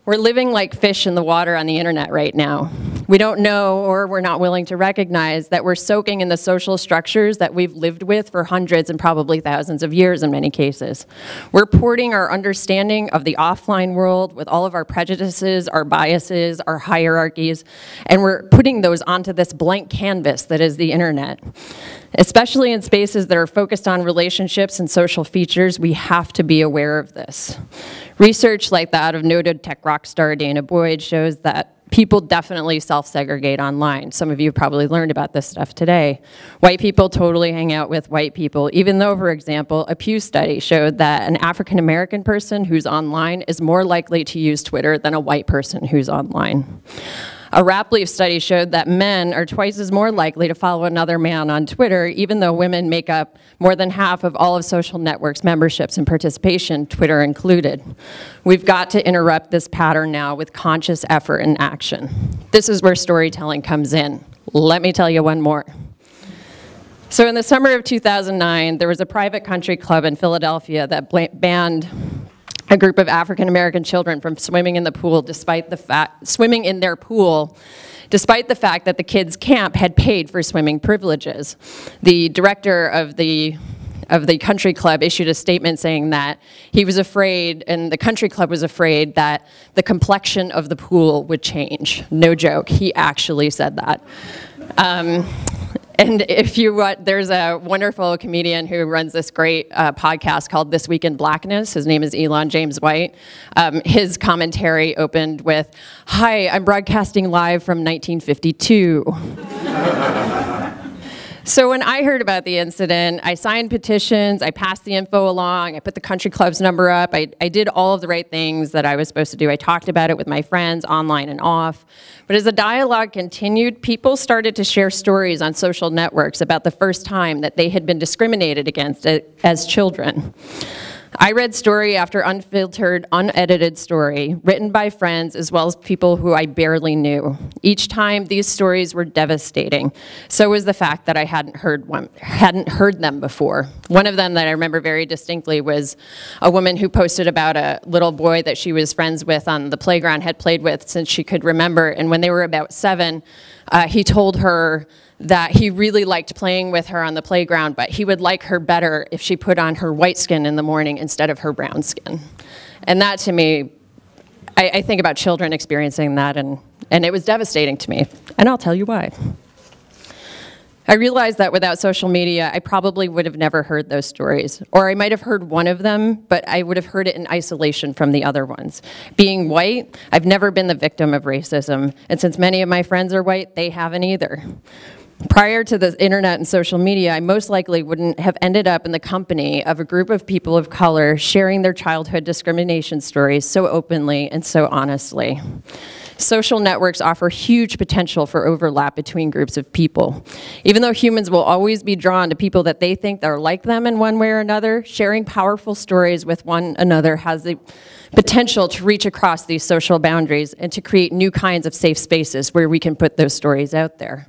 We're living like fish in the water on the internet right now. We don't know, or we're not willing to recognize, that we're soaking in the social structures that we've lived with for hundreds and probably thousands of years in many cases. We're porting our understanding of the offline world with all of our prejudices, our biases, our hierarchies, and we're putting those onto this blank canvas that is the internet. Especially in spaces that are focused on relationships and social features, we have to be aware of this. Research like that of noted tech rock star Dana Boyd shows that people definitely self-segregate online. Some of you probably learned about this stuff today. White people totally hang out with white people, even though, for example, a Pew study showed that an African-American person who's online is more likely to use Twitter than a white person who's online. A Rapley study showed that men are twice as more likely to follow another man on Twitter, even though women make up more than half of all of social networks' memberships and participation, Twitter included. We've got to interrupt this pattern now with conscious effort and action. This is where storytelling comes in. Let me tell you one more. So in the summer of 2009, there was a private country club in Philadelphia that banned a group of African-American children from swimming in the pool despite the fact, despite the fact that the kids' camp had paid for swimming privileges. The director of the country club issued a statement saying that he was afraid, and the country club was afraid, that the complexion of the pool would change. No joke, he actually said that. And if you want, there's a wonderful comedian who runs this great podcast called This Week in Blackness. His name is Elon James White. His commentary opened with, "Hi, I'm broadcasting live from 1952. So when I heard about the incident, I signed petitions, I passed the info along, I put the country club's number up, I did all of the right things that I was supposed to do. I talked about it with my friends online and off. But as the dialogue continued, people started to share stories on social networks about the first time that they had been discriminated against as children. I read story after unfiltered, unedited story, written by friends as well as people who I barely knew. Each time, these stories were devastating. So was the fact that I hadn't heard them before. One of them that I remember very distinctly was a woman who posted about a little boy that she was friends with on the playground, had played with since she could remember, and when they were about 7, he told her that he really liked playing with her on the playground, but he would like her better if she put on her white skin in the morning instead of her brown skin. And that, to me, I think about children experiencing that, and it was devastating to me, and I'll tell you why. I realized that without social media, I probably would have never heard those stories. Or I might have heard one of them, but I would have heard it in isolation from the other ones. Being white, I've never been the victim of racism, and since many of my friends are white, they haven't either. Prior to the internet and social media, I most likely wouldn't have ended up in the company of a group of people of color sharing their childhood discrimination stories so openly and so honestly. Social networks offer huge potential for overlap between groups of people. Even though humans will always be drawn to people that they think are like them in one way or another, sharing powerful stories with one another has the potential to reach across these social boundaries and to create new kinds of safe spaces where we can put those stories out there.